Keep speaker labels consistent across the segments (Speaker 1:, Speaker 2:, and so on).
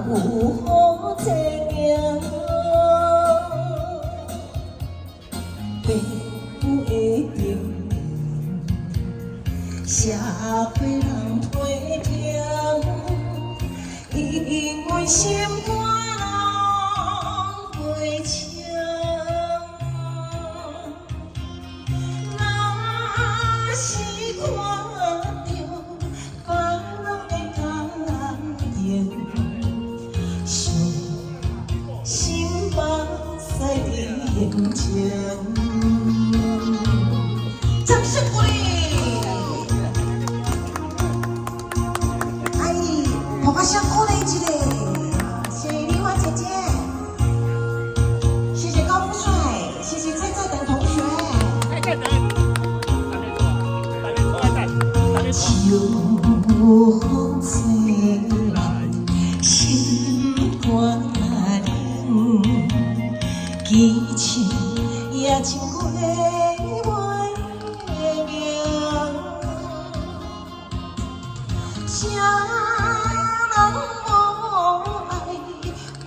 Speaker 1: 有好济命，爸母会定，社会人批评，因为心肝拢袂清。若是看着别人的家庭，伤心目屎眼睛。掌声鼓励！阿姨，我把声鼓励一下，谢谢丽华姐姐，谢谢高富帅，谢谢蔡在等同学。秋风吹来，心肝冷，记情也真过袂明。谁人无爱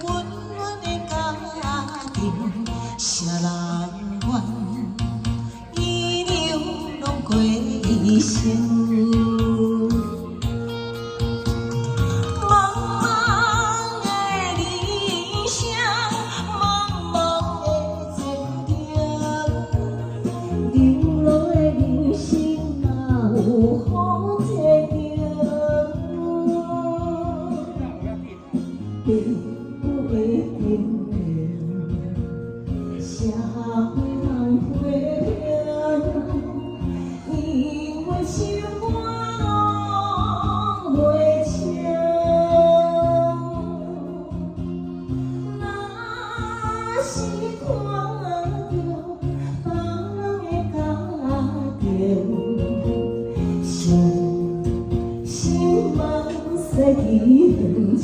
Speaker 1: 温暖的家庭？谁人愿一流拢过生？并不一定社会人批评，因为心肝拢袂清。若是看着别人的家庭，心满细痕情。